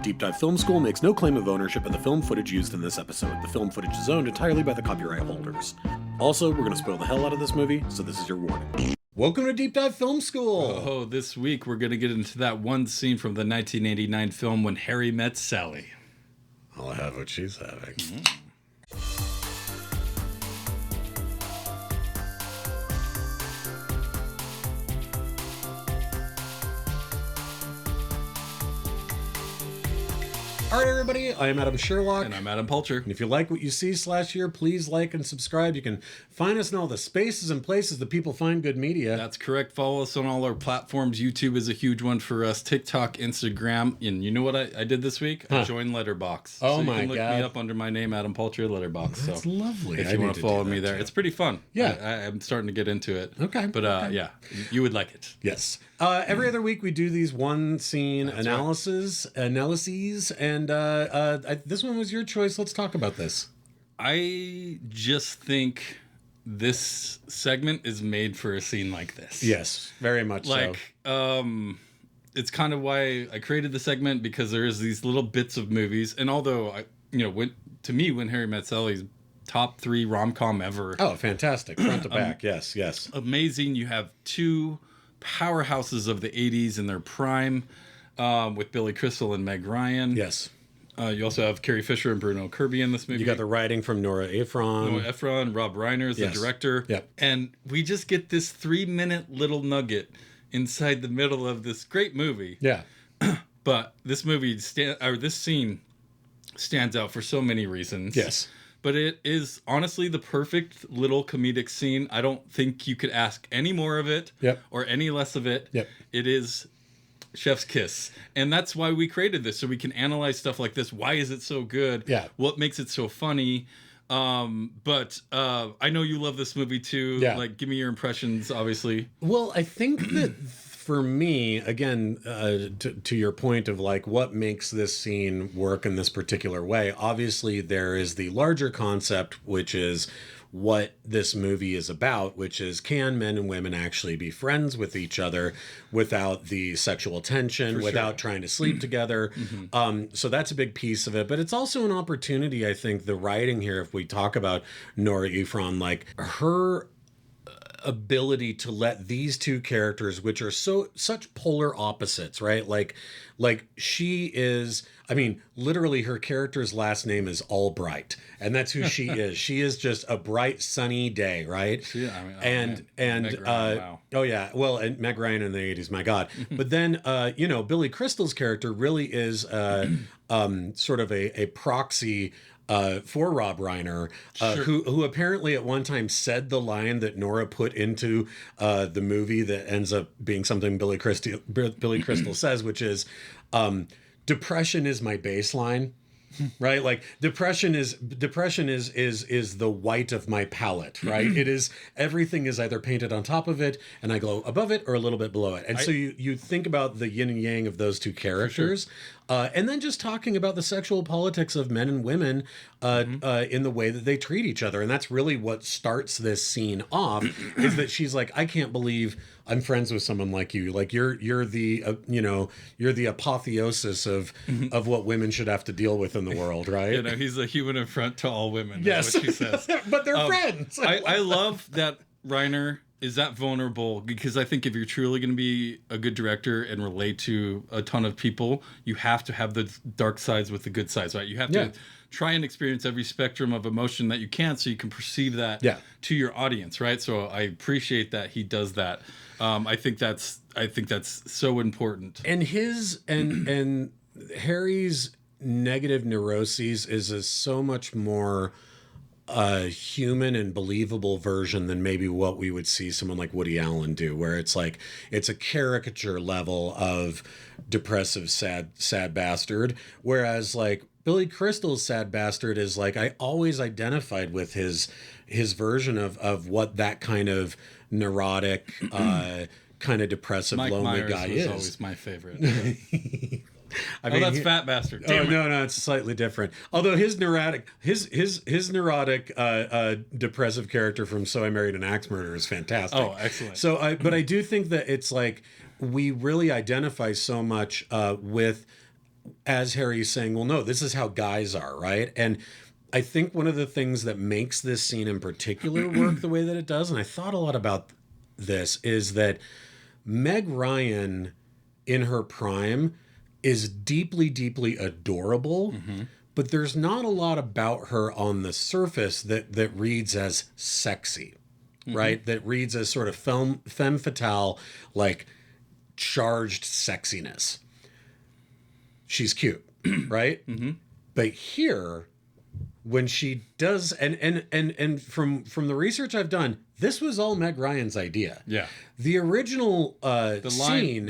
Deep Dive Film School makes no claim of ownership of the film footage used in this episode. The film footage is owned entirely by the copyright holders. Also, we're going to spoil the hell out of this movie, so this is your warning. Welcome to Deep Dive Film School! Oh, this week we're going to get into that one scene from the 1989 film When Harry Met Sally. I'll have what she's having. All right, everybody, I am Adam Sherlock. And I'm Adam Pulcher. And if you like what you see /hear, please like and subscribe. You can find us in all the spaces and places that people find good media. That's correct. Follow us on all our platforms. YouTube is a huge one for us. TikTok, Instagram. And you know what I did this week? I joined Letterboxd. Oh, so my God. you can look me up under my name, Adam Pulcher, Letterboxd. That's so lovely. If you want to follow me there. Too. It's pretty fun. Yeah. I'm starting to get into it. Okay. But okay. Yeah, you would like it. Yes. Every other week we do these one scene That's analyses, and this one was your choice. Let's talk about this. I just think this segment is made for a scene like this. Yes, very much so. It's kind of why I created the segment, because there is these little bits of movies, and although to me, When Harry Met Sally's top 3 rom-com ever. Oh, fantastic! Front to back, yes. Amazing. You have 2 powerhouses of the 80s in their prime, with Billy Crystal and Meg Ryan. Yes. You also have Carrie Fisher and Bruno Kirby in this movie. You got the writing from Nora Ephron. Rob Reiner is the director. Yep. And we just get this 3-minute little nugget inside the middle of this great movie. Yeah. But this this scene stands out for so many reasons. Yes. But it is honestly the perfect little comedic scene. I don't think you could ask any more of it. Yep. Or any less of it. Yep. It is chef's kiss. And that's why we created this, so we can analyze stuff like this. Why is it so good? Yeah. What makes it so funny? But I know you love this movie too. Yeah. Like, give me your impressions, obviously. Well, I think that for me, again, to your point of like what makes this scene work in this particular way, obviously there is the larger concept, which is what this movie is about, which is, can men and women actually be friends with each other without the sexual tension, without trying to sleep together? So that's a big piece of it. But it's also an opportunity, I think, the writing here, if we talk about Nora Ephron, like her ability to let these two characters, which are such polar opposites, right? Like she is, I mean, literally her character's last name is Albright, and that's who she is. She is just a bright, sunny day, right? Meg Ryan, wow. Oh yeah, well, and Meg Ryan in the 80s, my God. But then, Billy Crystal's character really is sort of a proxy for Rob Reiner, who apparently at one time said the line that Nora put into the movie that ends up being something Billy Crystal says, which is, depression is my baseline. Right? Like depression is the white of my palette, right? It is, everything is either painted on top of it and I go above it or a little bit below it. And so you think about the yin and yang of those two characters. And then just talking about the sexual politics of men and women in the way that they treat each other. And that's really what starts this scene off, is that she's like, I can't believe I'm friends with someone like you. Like you're the you're the apotheosis of what women should have to deal with in the world, right? He's a human affront to all women. Yes, is what she says. But they're friends. I love that Reiner is that vulnerable, because I think if you're truly going to be a good director and relate to a ton of people, you have to have the dark sides with the good sides, right? You have to try and experience every spectrum of emotion that you can, so you can perceive that to your audience, right? So I appreciate that he does that. I think that's so important. And his and Harry's negative neuroses is so much more human and believable version than maybe what we would see someone like Woody Allen do, where it's like it's a caricature level of depressive sad bastard, whereas like Billy Crystal's sad bastard is like, I always identified with his version of what that kind of neurotic kind of depressive Mike lonely Myers guy was is always my favorite. I mean, that's Fat Bastard. Damn no, it's slightly different. Although his neurotic depressive character from So I Married an Axe Murderer is fantastic. Oh, excellent. So but I do think that it's like we really identify so much with as Harry's saying, well, no, this is how guys are, right? And I think one of the things that makes this scene in particular work the way that it does, and I thought a lot about this, is that Meg Ryan in her prime is deeply, deeply adorable, but there's not a lot about her on the surface that reads as sexy, right? That reads as sort of femme fatale, like charged sexiness. She's cute, right? But here, when she does, and from the research I've done, this was all Meg Ryan's idea. Yeah. The original scene,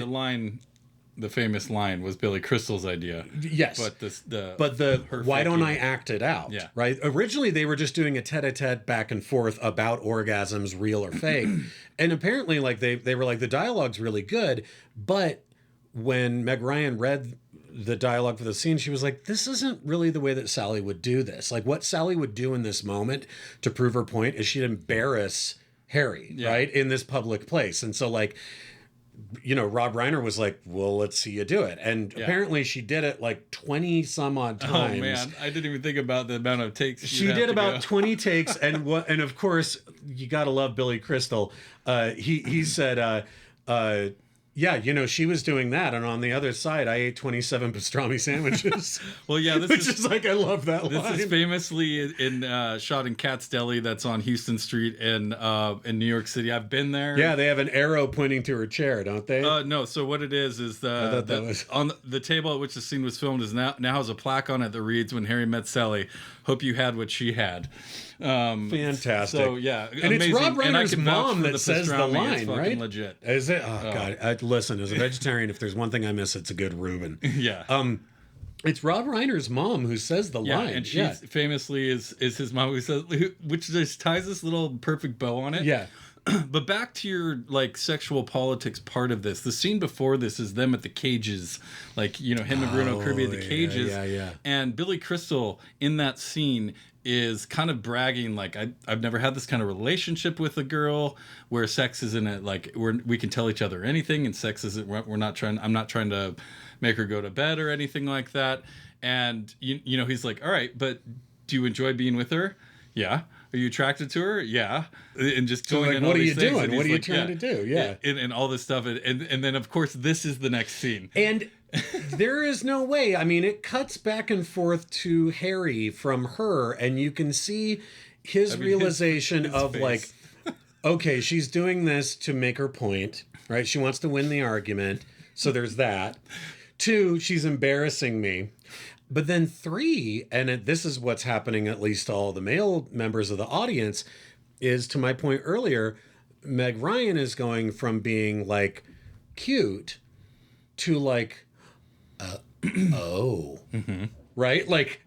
the famous line was Billy Crystal's idea. yes, but the why don't I act it out? Yeah. Right. Originally, they were just doing a tete-a-tete back and forth about orgasms, real or fake, and apparently, like they were like, the dialogue's really good, but when Meg Ryan read the dialogue for the scene, she was like, this isn't really the way that Sally would do this. Like, what Sally would do in this moment to prove her point is she'd embarrass Harry, right, in this public place. And so, like, you know, Rob Reiner was like, well, let's see you do it. And apparently she did it like 20 some odd times. Oh man, I didn't even think about the amount of takes. She did about 20 takes. And of course, you got to love Billy Crystal. He said, yeah, you know, she was doing that, and on the other side, I ate 27 pastrami sandwiches. Well, yeah, which is like, I love that line. This is famously shot in Cat's Deli, that's on Houston Street in New York City. I've been there. Yeah, they have an arrow pointing to her chair, don't they? No. So what it is on the table at which the scene was filmed is now has a plaque on it that reads, "When Harry met Sally, hope you had what she had." Fantastic. So yeah, and amazing. it's Rob Reiner's mom that the says the pastrami. line, It's fucking right? Legit. Is it? Oh God! Listen, as a vegetarian, if there's one thing I miss, it's a good Reuben. Yeah. It's Rob Reiner's mom who says the line. And she famously is his mom who says, which just ties this little perfect bow on it. Yeah. But back to your like sexual politics part of this. The scene before this is them at the cages, like, you know, him and Bruno Kirby at the cages. Yeah. And Billy Crystal in that scene is kind of bragging like, I've never had this kind of relationship with a girl where sex isn't it, like we can tell each other anything, and sex isn't, I'm not trying to make her go to bed or anything like that. And you know, he's like, all right, but do you enjoy being with her? Yeah. Are you attracted to her? Yeah. And just So, going like, in what all are these you things, doing? and What are he's you trying to do? Yeah. And all this stuff. And then, of course, this is the next scene. And there is no way. I mean, it cuts back and forth to Harry from her, and you can see his realization his of face. like, okay, she's doing this to make her point, right? She wants to win the argument. So there's that. 2, she's embarrassing me. But then 3, and this is what's happening, at least to all the male members of the audience, is, to my point earlier, Meg Ryan is going from being like cute to like, right? Like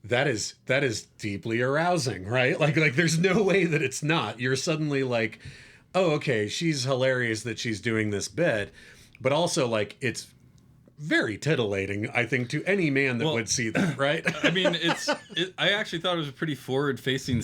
that is deeply arousing, right? Like there's no way that it's not. You're suddenly like, oh, okay, she's hilarious that she's doing this bit, but also like it's very titillating, I think, to any man that would see that, right? I mean, I actually thought it was a pretty forward-facing,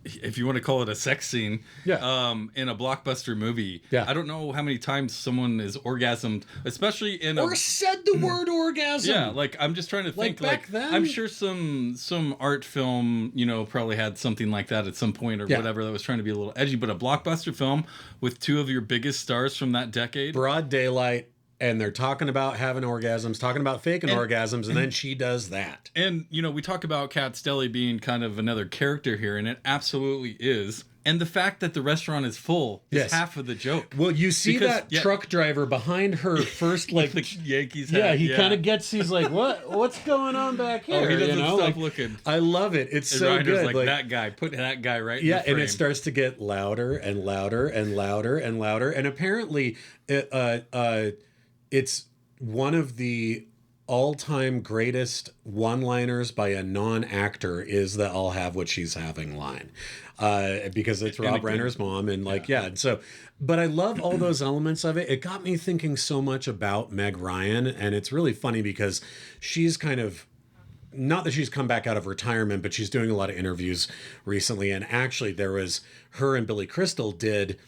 if you want to call it a sex scene, in a blockbuster movie. Yeah. I don't know how many times someone is orgasmed, especially in or said the word orgasm. Yeah, like I'm just trying to think. back then? I'm sure some art film, you know, probably had something like that at some point or whatever that was trying to be a little edgy. But a blockbuster film with 2 of your biggest stars from that decade, broad daylight. And they're talking about having orgasms, talking about faking orgasms, and then she does that. And, you know, we talk about Cat's Deli being kind of another character here, and it absolutely is. And the fact that the restaurant is full is half of the joke. Well, you see that truck driver behind her first, like the Yankees hat. Yeah, he kind of gets. He's like, "What's going on back here?" Oh, he doesn't stop like, looking. I love it. It's and so Reiner's good. Like that guy, put that guy right. In the frame. And it starts to get louder and louder and louder and louder. And apparently, it's one of the all-time greatest one-liners by a non-actor is the "I'll have what she's having" line, because it's Rob Reiner's mom, and so. But I love all those elements of it. It got me thinking so much about Meg Ryan, and it's really funny because she's kind of, not that she's come back out of retirement, but she's doing a lot of interviews recently, and actually there was her and Billy Crystal did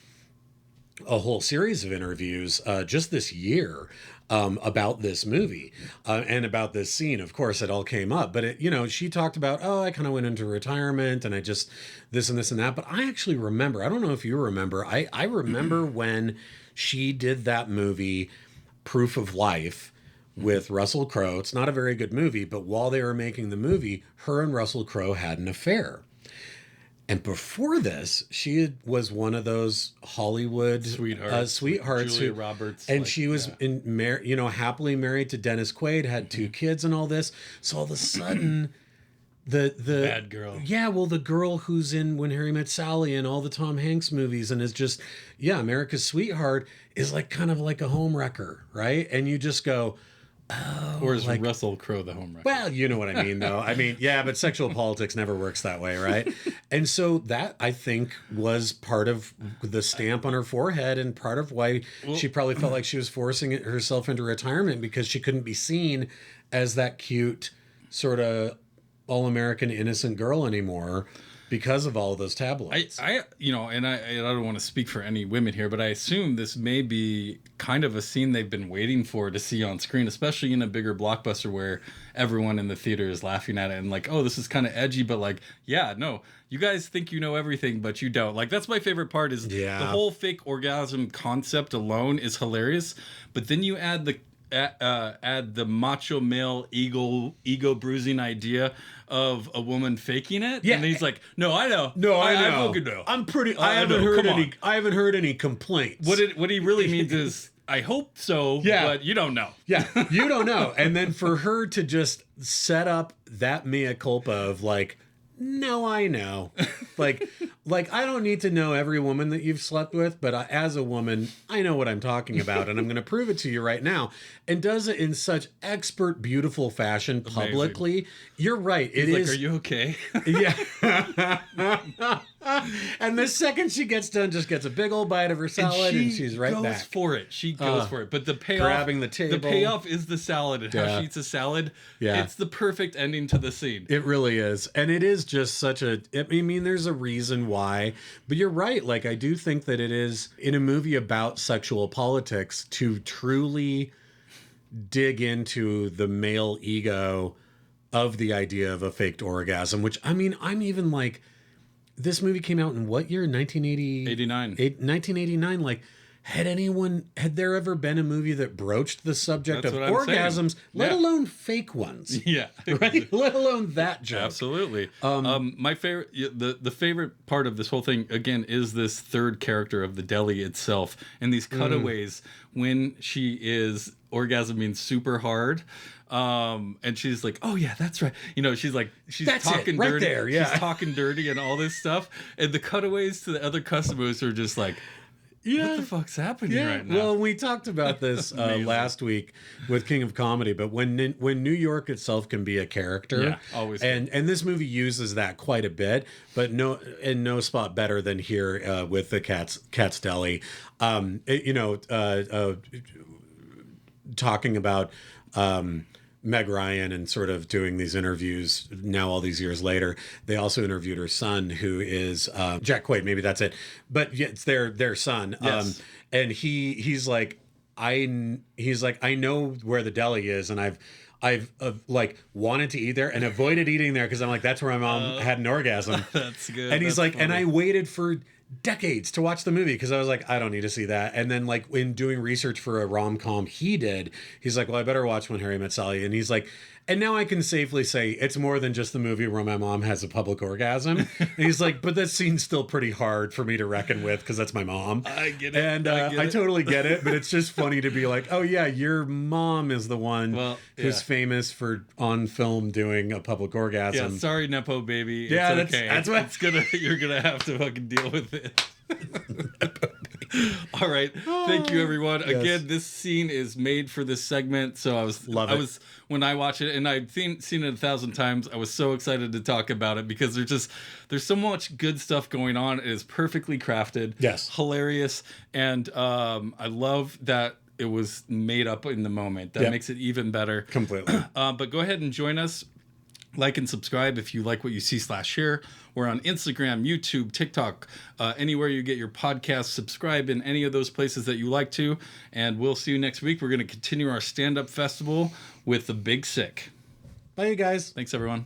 a whole series of interviews just this year about this movie and about this scene. Of course, it all came up, but she talked about, oh, I kind of went into retirement and I just this and this and that. But I actually remember, I don't know if you remember, I remember when she did that movie, Proof of Life, with Russell Crowe. It's not a very good movie, but while they were making the movie, her and Russell Crowe had an affair. And before this, she was one of those Hollywood sweethearts, Julia Roberts, and she was happily married to Dennis Quaid, had 2 kids and all this. So all of a sudden, the bad girl, the girl who's in When Harry Met Sally and all the Tom Hanks movies, and is just America's sweetheart, is like kind of like a homewrecker, right? And you just go, oh, or is Russell Crowe the homewrecker? Well, you know what I mean, though. I mean, yeah, but sexual politics never works that way, right? And so that, I think, was part of the stamp on her forehead and part of why she probably felt like she was forcing herself into retirement, because she couldn't be seen as that cute sort of all-American innocent girl anymore because of all of those tabloids. I don't want to speak for any women here, but I assume this may be kind of a scene they've been waiting for to see on screen, especially in a bigger blockbuster where everyone in the theater is laughing at it and like, oh, this is kind of edgy, but like, yeah, no, you guys think you know everything, but you don't. Like, that's my favorite part is the whole fake orgasm concept alone is hilarious, but then you add the macho male ego bruising idea of a woman faking it, and he's like, "No, I know. No, I know. I fucking know. I'm pretty. I haven't heard any complaints." What he really means is, I hope so. Yeah, but you don't know. Yeah, you don't know. And then for her to just set up that mea culpa of like, no, I know. like I don't need to know every woman that you've slept with, but as a woman, I know what I'm talking about, and I'm going to prove it to you right now. And does it in such expert, beautiful fashion publicly. Amazing. You're right. He's like, are you okay? Yeah. And the second she gets done, just gets a big old bite of her salad, and she's right back. She goes for it. But the payoff, grabbing the table. The payoff is the salad, and how she eats a salad. Yeah. It's the perfect ending to the scene. It really is. And it is just such a, I mean, there's a reason why, but you're right. Like, I do think that it is in a movie about sexual politics to truly dig into the male ego of the idea of a faked orgasm, which, I mean, I'm even like, this movie came out in what year? 1989. Like, had there ever been a movie that broached the subject of orgasms, let alone fake ones? Yeah. Right? Let alone that joke. Absolutely. My favorite, the favorite part of this whole thing, again, is this third character of the deli itself, and these cutaways when she is orgasming super hard. And she's like, oh yeah, that's right. She's talking right dirty. There, yeah. She's talking dirty and all this stuff. And the cutaways to the other customers are just like, what the fuck's happening right now? Well, we talked about this last week with King of Comedy, but when New York itself can be a character, always. And this movie uses that quite a bit, but no spot better than here with the Cat's Deli. Talking about Meg Ryan and sort of doing these interviews now all these years later. They also interviewed her son, who is Jack Quaid. Maybe that's it, but yeah, it's their son. Yes. And he's like, I know where the deli is, and I've like wanted to eat there and avoided eating there because I'm like, that's where my mom had an orgasm. That's good. And he's like, funny. And I waited for decades to watch the movie because I was like, I don't need to see that. And then like in doing research for a rom-com he's like, well, I better watch When Harry Met Sally. And he's like, and now I can safely say it's more than just the movie where my mom has a public orgasm. And he's like, but that scene's still pretty hard for me to reckon with because that's my mom. I get it. And I totally get it. But it's just funny to be like, oh yeah, your mom is the one who's famous for on film doing a public orgasm. Yeah, sorry, Nepo baby. It's okay. That's what you're gonna have to fucking deal with it. All right. Thank you, everyone. Yes. Again, this scene is made for this segment. So I was when I watch it, and I've seen it 1,000 times, I was so excited to talk about it because there's so much good stuff going on. It is perfectly crafted. Yes. Hilarious. And I love that it was made up in the moment. That makes it even better. Completely. But go ahead and join us Like and subscribe if you like what you see/share. We're on Instagram, YouTube, TikTok, anywhere you get your podcasts. Subscribe in any of those places that you like to. And we'll see you next week. We're going to continue our stand-up festival with The Big Sick. Bye, you guys. Thanks, everyone.